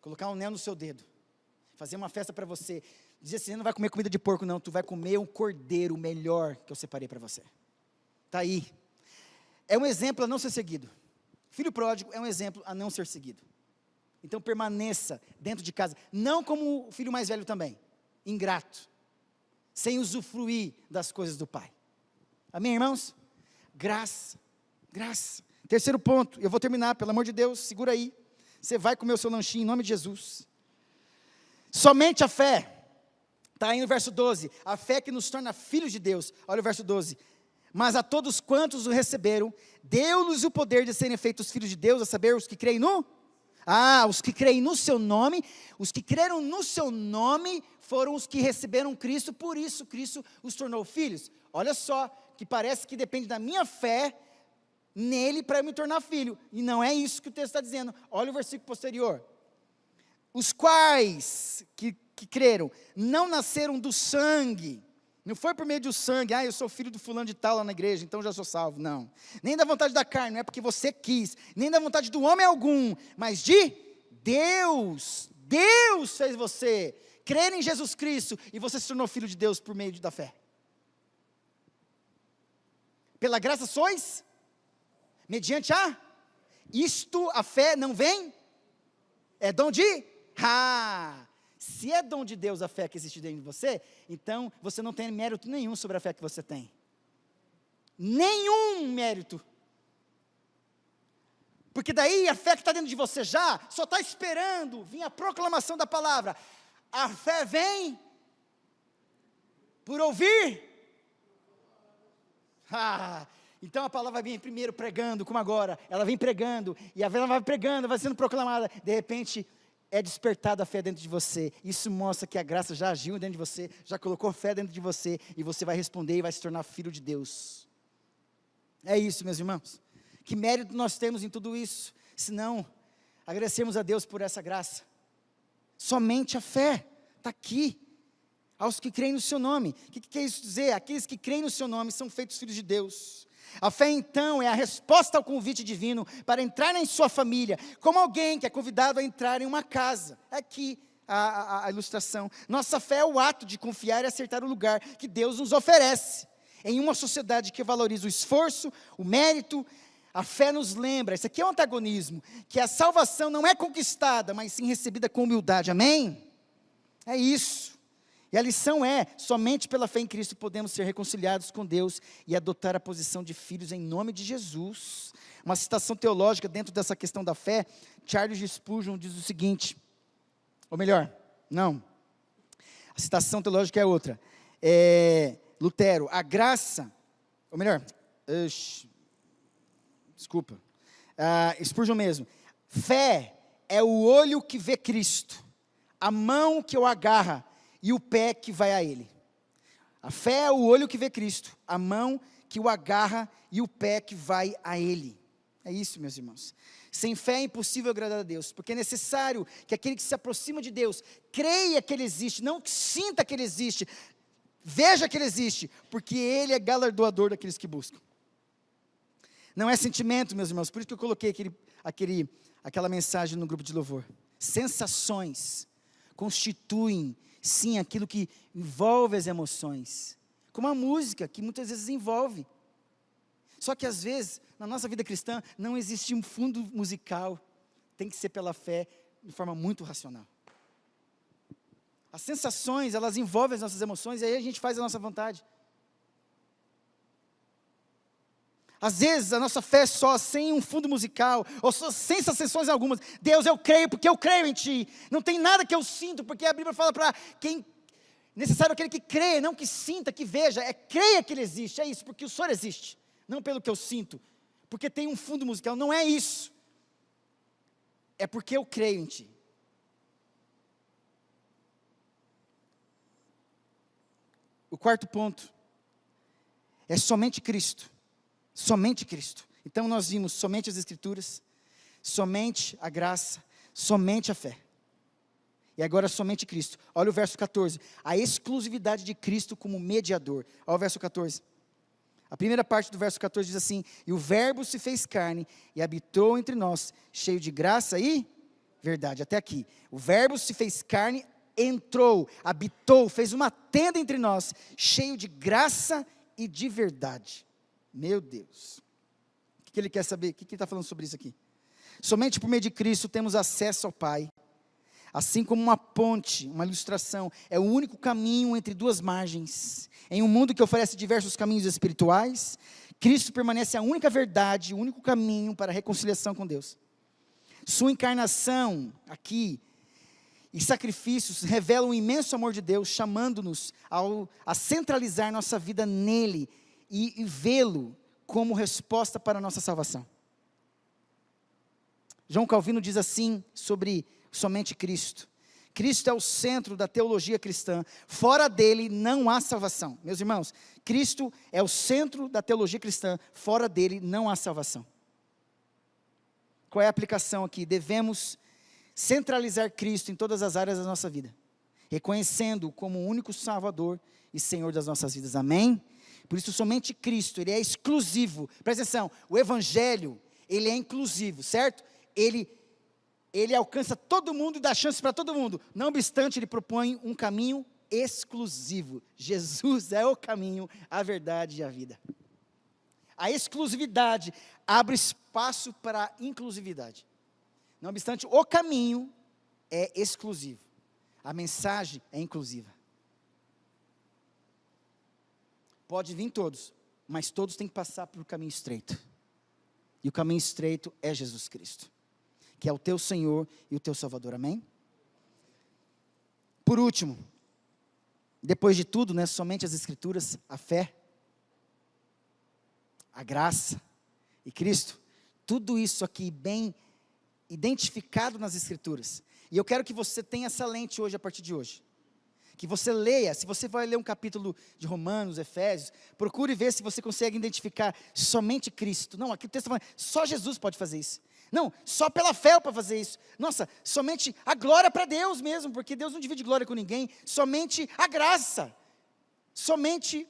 Colocar um anel no seu dedo. Fazer uma festa para você. Dizer assim, você não vai comer comida de porco não, tu vai comer um cordeiro melhor que eu separei para você. Está aí. É um exemplo a não ser seguido. Filho pródigo é um exemplo a não ser seguido. Então permaneça dentro de casa. Não como o filho mais velho também. Ingrato. Sem usufruir das coisas do pai. Amém, irmãos? Graça. Terceiro ponto, eu vou terminar, pelo amor de Deus, segura aí. Você vai comer o seu lanchinho em nome de Jesus. Somente a fé. Está aí no verso 12. A fé que nos torna filhos de Deus. Olha o verso 12. Mas a todos quantos o receberam, deu-lhes o poder de serem feitos filhos de Deus, a saber, os que creem os que creem no seu nome. Os que creram no seu nome foram os que receberam Cristo, por isso Cristo os tornou filhos. Olha só, que parece que depende da minha fé nele para eu me tornar filho. E não é isso que o texto está dizendo. Olha o versículo posterior. Os quais que creram, não nasceram do sangue. Não foi por meio do sangue, eu sou filho do fulano de tal lá na igreja, então já sou salvo. Não. Nem da vontade da carne, não é porque você quis. Nem da vontade do homem algum, mas de Deus. Deus fez você crer em Jesus Cristo e você se tornou filho de Deus por meio da fé. Pela graça sois, mediante a fé não vem, é dom de, se é dom de Deus a fé que existe dentro de você, então você não tem mérito nenhum sobre a fé que você tem, nenhum mérito, porque daí a fé que está dentro de você só está esperando vir a proclamação da palavra. A fé vem por ouvir. Então a palavra vem primeiro pregando, como agora, ela vem pregando, e ela vai pregando, vai sendo proclamada, de repente é despertada a fé dentro de você. Isso mostra que a graça já agiu dentro de você, já colocou fé dentro de você, e você vai responder e vai se tornar filho de Deus. É isso, meus irmãos. Que mérito nós temos em tudo isso, se não agradecermos a Deus por essa graça. Somente a fé está aqui. Aos que creem no seu nome. O que quer isso dizer? Aqueles que creem no seu nome são feitos filhos de Deus. A fé então é a resposta ao convite divino para entrar em sua família, como alguém que é convidado a entrar em uma casa. Aqui a ilustração. Nossa fé é o ato de confiar e acertar o lugar que Deus nos oferece. Em uma sociedade que valoriza o esforço, o mérito, a fé nos lembra, isso aqui é um antagonismo, que a salvação não é conquistada, mas sim recebida com humildade. Amém? É isso. E a lição é, somente pela fé em Cristo podemos ser reconciliados com Deus e adotar a posição de filhos em nome de Jesus. Uma citação teológica dentro dessa questão da fé, Charles Spurgeon diz o seguinte, ou melhor, não, a citação teológica é outra, Lutero, a graça, ou melhor, Spurgeon mesmo, fé é o olho que vê Cristo, a mão que o agarra, e o pé que vai a Ele. A fé é o olho que vê Cristo, a mão que o agarra e o pé que vai a Ele. É isso, meus irmãos. Sem fé é impossível agradar a Deus, porque é necessário que aquele que se aproxima de Deus, creia que Ele existe, não que sinta que Ele existe, veja que Ele existe, porque Ele é galardoador daqueles que buscam. Não é sentimento, meus irmãos, por isso que eu coloquei aquela mensagem no grupo de louvor. Sensações constituem sim, aquilo que envolve as emoções, como a música, que muitas vezes envolve. Só que às vezes, na nossa vida cristã, não existe um fundo musical, tem que ser pela fé, de forma muito racional. As sensações, elas envolvem as nossas emoções, e aí a gente faz a nossa vontade. Às vezes, a nossa fé é só sem um fundo musical, ou só sem sensações algumas. Deus, eu creio porque eu creio em Ti. Não tem nada que eu sinto, porque a Bíblia fala para quem... necessário aquele que crê, não que sinta, que veja. Creia que Ele existe, é isso, porque o Senhor existe. Não pelo que eu sinto, porque tem um fundo musical, não é isso. É porque eu creio em Ti. O quarto ponto é somente Cristo. Somente Cristo. Então nós vimos somente as Escrituras, somente a graça, somente a fé. E agora somente Cristo. Olha o verso 14. A exclusividade de Cristo como mediador. Olha o verso 14. A primeira parte do verso 14 diz assim: e o verbo se fez carne e habitou entre nós, cheio de graça e verdade. Até aqui. O verbo se fez carne, entrou, habitou, fez uma tenda entre nós, cheio de graça e de verdade. Meu Deus. O que ele quer saber? O que ele está falando sobre isso aqui? Somente por meio de Cristo temos acesso ao Pai. Assim como uma ponte, uma ilustração, é o único caminho entre duas margens. Em um mundo que oferece diversos caminhos espirituais, Cristo permanece a única verdade, o único caminho para a reconciliação com Deus. Sua encarnação aqui e sacrifícios revelam o imenso amor de Deus, chamando-nos a centralizar nossa vida nele e vê-lo como resposta para a nossa salvação. João Calvino diz assim sobre somente Cristo: Cristo é o centro da teologia cristã, fora dele não há salvação. Meus irmãos, Cristo é o centro da teologia cristã, fora dele não há salvação. Qual é a aplicação aqui? Devemos centralizar Cristo em todas as áreas da nossa vida, reconhecendo-o como o único Salvador e Senhor das nossas vidas, amém? Por isso somente Cristo, Ele é exclusivo. Presta atenção, o Evangelho, ele é inclusivo, certo? Ele alcança todo mundo e dá chance para todo mundo. Não obstante, ele propõe um caminho exclusivo. Jesus é o caminho, a verdade e a vida. A exclusividade abre espaço para a inclusividade. Não obstante, o caminho é exclusivo. A mensagem é inclusiva. Pode vir todos, mas todos têm que passar por um caminho estreito. E o caminho estreito é Jesus Cristo, que é o teu Senhor e o teu Salvador, amém? Por último, depois de tudo, somente as Escrituras, a fé, a graça e Cristo, tudo isso aqui bem identificado nas Escrituras. E eu quero que você tenha essa lente hoje, a partir de hoje. Que você leia, se você vai ler um capítulo de Romanos, Efésios, procure ver se você consegue identificar somente Cristo. Não, aqui o texto está falando, só Jesus pode fazer isso. Não, só pela fé para fazer isso. Nossa, somente a glória para Deus mesmo, porque Deus não divide glória com ninguém. Somente a graça. Somente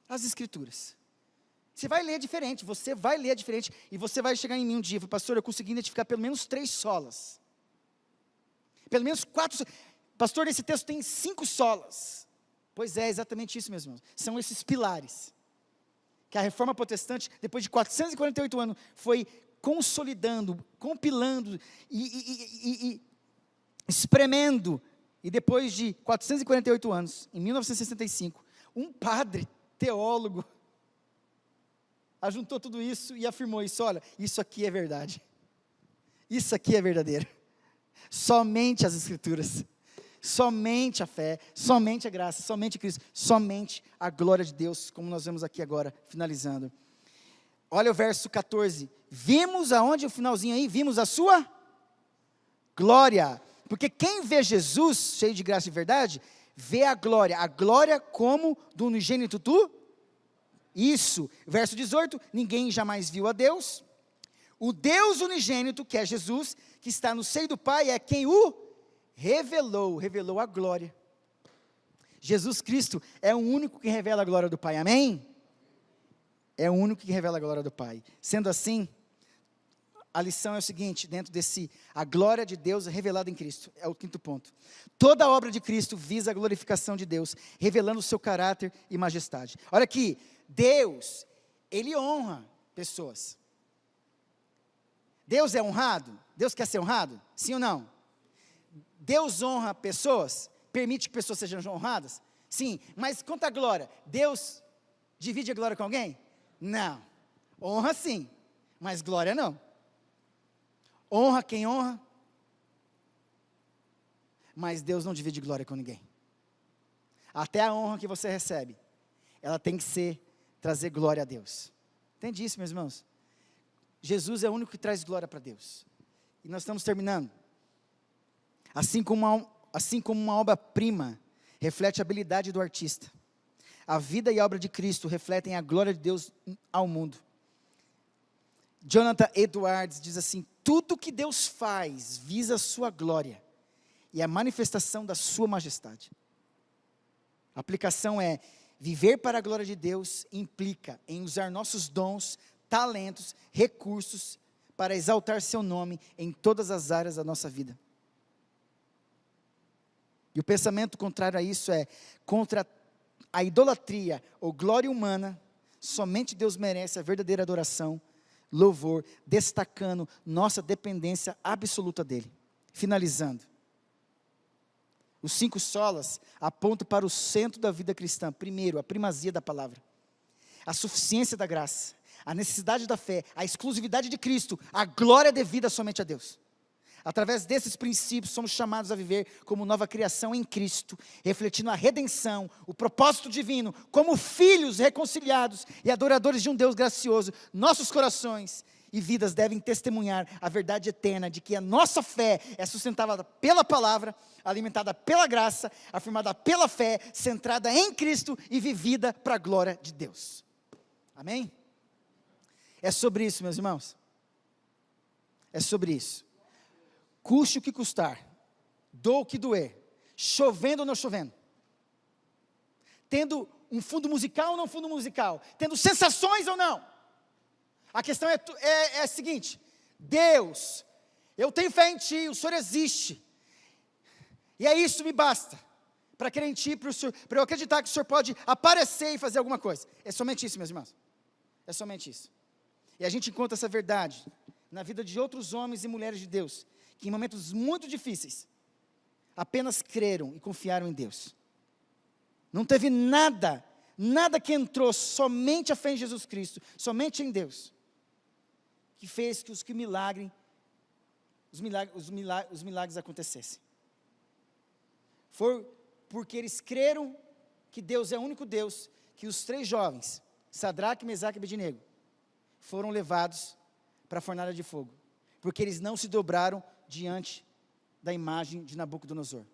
as Escrituras. Você vai ler diferente, e você vai chegar em mim um dia, pastor, eu consegui identificar pelo menos 3 solas. Pelo menos 4, pastor, esse texto tem 5 solas. Pois é, exatamente isso, meus irmãos. São esses pilares, que a Reforma Protestante, depois de 448 anos, foi consolidando, compilando e espremendo. E depois de 448 anos, em 1965, um padre, teólogo, ajuntou tudo isso e afirmou isso: olha, isso aqui é verdade, isso aqui é verdadeiro, somente as Escrituras, somente a fé, somente a graça, somente Cristo, somente a glória de Deus, como nós vemos aqui agora, finalizando. Olha o verso 14, vimos aonde o finalzinho aí, vimos a sua glória, porque quem vê Jesus, cheio de graça e verdade, vê a glória como do unigênito isso, verso 18, ninguém jamais viu a Deus, o Deus unigênito, que é Jesus, que está no seio do Pai, é quem o revelou a glória. Jesus Cristo é o único que revela a glória do Pai, amém? É o único que revela a glória do Pai. Sendo assim, a lição é o seguinte, dentro desse, a glória de Deus revelada em Cristo, é o 5º ponto. Toda a obra de Cristo visa a glorificação de Deus, revelando o seu caráter e majestade. Olha aqui, Deus, Ele honra pessoas. Deus é honrado? Deus quer ser honrado? Sim ou não? Deus honra pessoas? Permite que pessoas sejam honradas? Sim, mas quanto à glória, Deus divide a glória com alguém? Não. Honra sim, mas glória não. Honra quem honra, mas Deus não divide glória com ninguém. Até a honra que você recebe, ela tem que trazer glória a Deus. Entende isso, meus irmãos? Jesus é o único que traz glória para Deus. E nós estamos terminando. Assim como uma obra-prima reflete a habilidade do artista, a vida e a obra de Cristo refletem a glória de Deus ao mundo. Jonathan Edwards diz assim: tudo que Deus faz visa a sua glória e a manifestação da sua majestade. A aplicação é: viver para a glória de Deus implica em usar nossos dons, talentos, recursos para exaltar seu nome em todas as áreas da nossa vida. E o pensamento contrário a isso é: contra a idolatria ou glória humana, somente Deus merece a verdadeira adoração, louvor, destacando nossa dependência absoluta dEle. Finalizando, os 5 solas apontam para o centro da vida cristã. Primeiro, a primazia da palavra, a suficiência da graça, a necessidade da fé, a exclusividade de Cristo, a glória devida somente a Deus. Através desses princípios, somos chamados a viver como nova criação em Cristo, refletindo a redenção, o propósito divino, como filhos reconciliados e adoradores de um Deus gracioso. Nossos corações e vidas devem testemunhar a verdade eterna de que a nossa fé é sustentada pela palavra, alimentada pela graça, afirmada pela fé, centrada em Cristo e vivida para a glória de Deus. Amém? É sobre isso, meus irmãos. É sobre isso. Custe o que custar, doa o que doer, chovendo ou não chovendo, tendo um fundo musical ou não fundo musical, tendo sensações ou não. A questão é a seguinte: Deus, eu tenho fé em Ti, o Senhor existe, e é isso me basta, para crer em Ti, para eu acreditar que o Senhor pode aparecer e fazer alguma coisa. É somente isso, meus irmãos, é somente isso. E a gente encontra essa verdade na vida de outros homens e mulheres de Deus, que em momentos muito difíceis, apenas creram e confiaram em Deus. Não teve nada que entrou, somente a fé em Jesus Cristo, somente em Deus, que fez que os milagres acontecessem. Foi porque eles creram que Deus é o único Deus, que os 3 jovens, Sadraque, Mesaque e Abednego, foram levados para a fornalha de fogo, porque eles não se dobraram diante da imagem de Nabucodonosor.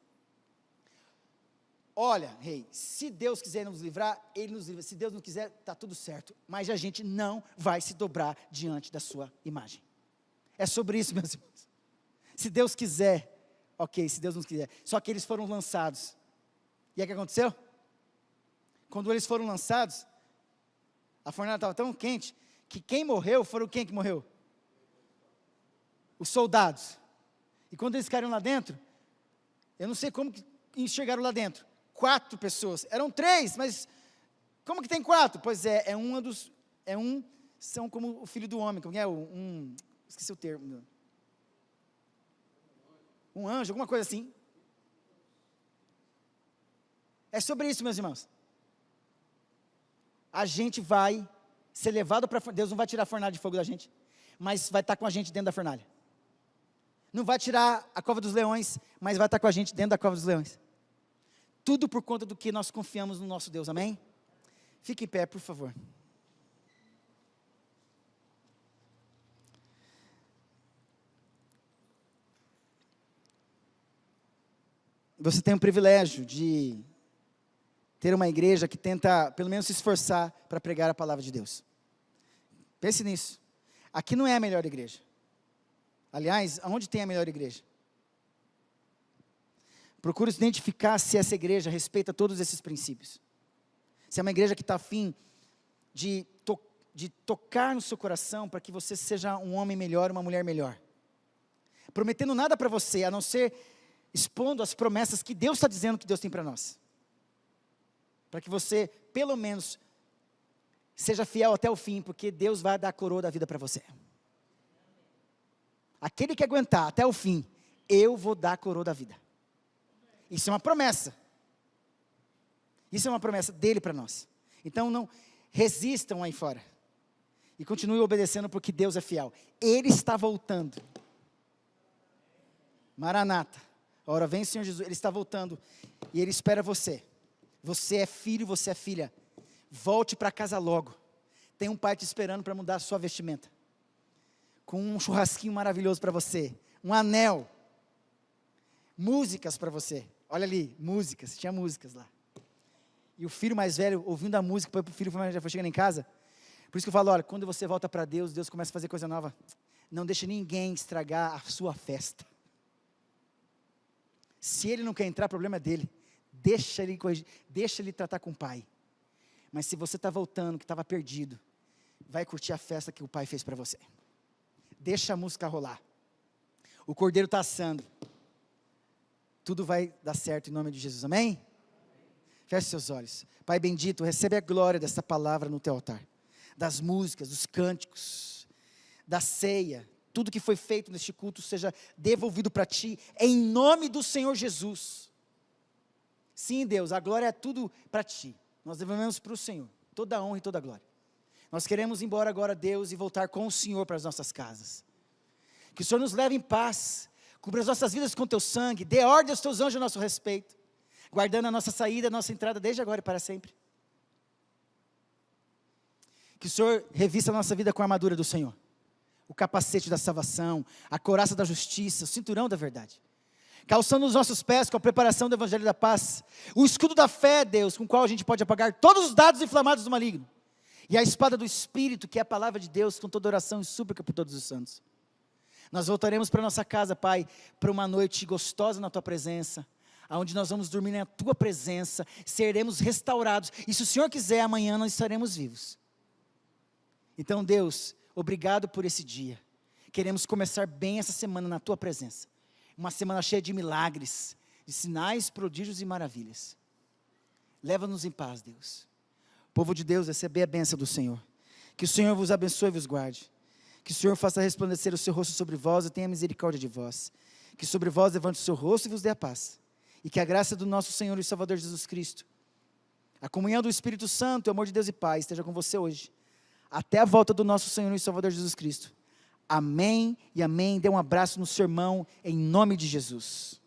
Olha, rei, se Deus quiser nos livrar, Ele nos livra. Se Deus não quiser, está tudo certo. Mas a gente não vai se dobrar diante da sua imagem. É sobre isso, meus irmãos. Se Deus quiser, ok, se Deus não quiser. Só que eles foram lançados. E aí o que aconteceu? Quando eles foram lançados, a fornalha estava tão quente, que quem morreu, foram quem que morreu? Os soldados. E quando eles caíram lá dentro, eu não sei como que enxergaram lá dentro. 4 pessoas, eram 3, mas como que tem 4? Pois são como o filho do homem, como é esqueci o termo. Um anjo, alguma coisa assim. É sobre isso, meus irmãos. A gente vai ser levado para, Deus não vai tirar a fornalha de fogo da gente, mas vai estar com a gente dentro da fornalha. Não vai tirar a cova dos leões, mas vai estar com a gente dentro da cova dos leões. Tudo por conta do que nós confiamos no nosso Deus, amém? Fique em pé, por favor. Você tem o privilégio de ter uma igreja que tenta, pelo menos, se esforçar para pregar a palavra de Deus. Pense nisso. Aqui não é a melhor igreja. Aliás, aonde tem a melhor igreja? Procure identificar se essa igreja respeita todos esses princípios. Se é uma igreja que está afim de tocar no seu coração para que você seja um homem melhor, uma mulher melhor. Prometendo nada para você, a não ser expondo as promessas que Deus está dizendo que Deus tem para nós. Para que você, pelo menos, Seja fiel até o fim, porque Deus vai dar a coroa da vida para você. Aquele que aguentar até o fim, eu vou dar a coroa da vida. Isso é uma promessa. Isso é uma promessa dele para nós. Então não resistam aí fora. E continuem obedecendo porque Deus é fiel. Ele está voltando. Maranata. Ora vem o Senhor Jesus. Ele está voltando. E Ele espera você. Você é filho, você é filha. Volte para casa logo. Tem um pai te esperando para mudar a sua vestimenta. Com um churrasquinho maravilhoso para você. Um anel. Músicas para você. Olha ali, músicas. Tinha músicas lá. E o filho mais velho, ouvindo a música, para o filho já foi chegando em casa. Por isso que eu falo, olha, quando você volta para Deus, Deus começa a fazer coisa nova. Não deixa ninguém estragar a sua festa. Se ele não quer entrar, o problema é dele. Deixa ele corrigir, deixa ele tratar com o pai. Mas se você está voltando, que estava perdido, vai curtir a festa que o pai fez para você. Deixa a música rolar. O cordeiro está assando. Tudo vai dar certo em nome de Jesus, amém? Feche seus olhos. Pai bendito, recebe a glória dessa palavra no teu altar. Das músicas, dos cânticos, da ceia. Tudo que foi feito neste culto seja devolvido para ti, em nome do Senhor Jesus. Sim, Deus, a glória é tudo para ti. Nós devolvemos para o Senhor, toda a honra e toda a glória. Nós queremos ir embora agora, Deus, e voltar com o Senhor para as nossas casas. Que o Senhor nos leve em paz, cubra as nossas vidas com teu sangue, dê ordem aos teus anjos a nosso respeito, guardando a nossa saída, a nossa entrada, desde agora e para sempre. Que o Senhor revista a nossa vida com a armadura do Senhor, o capacete da salvação, a couraça da justiça, o cinturão da verdade, calçando os nossos pés com a preparação do evangelho da paz, o escudo da fé, Deus, com o qual a gente pode apagar todos os dados inflamados do maligno, e a espada do Espírito, que é a palavra de Deus, com toda oração e súplica por todos os santos. Nós voltaremos para nossa casa, Pai, para uma noite gostosa na Tua presença, onde nós vamos dormir na Tua presença, seremos restaurados, e se o Senhor quiser, amanhã nós estaremos vivos. Então, Deus, obrigado por esse dia. Queremos começar bem essa semana na Tua presença. Uma semana cheia de milagres, de sinais, prodígios e maravilhas. Leva-nos em paz, Deus. Povo de Deus, receber a bênção do Senhor. Que o Senhor vos abençoe e vos guarde. Que o Senhor faça resplandecer o seu rosto sobre vós e tenha misericórdia de vós. Que sobre vós levante o seu rosto e vos dê a paz. E que a graça do nosso Senhor e Salvador Jesus Cristo, a comunhão do Espírito Santo, o amor de Deus e paz, esteja com você hoje. Até a volta do nosso Senhor e Salvador Jesus Cristo. Amém e amém. Dê um abraço no seu irmão, em nome de Jesus.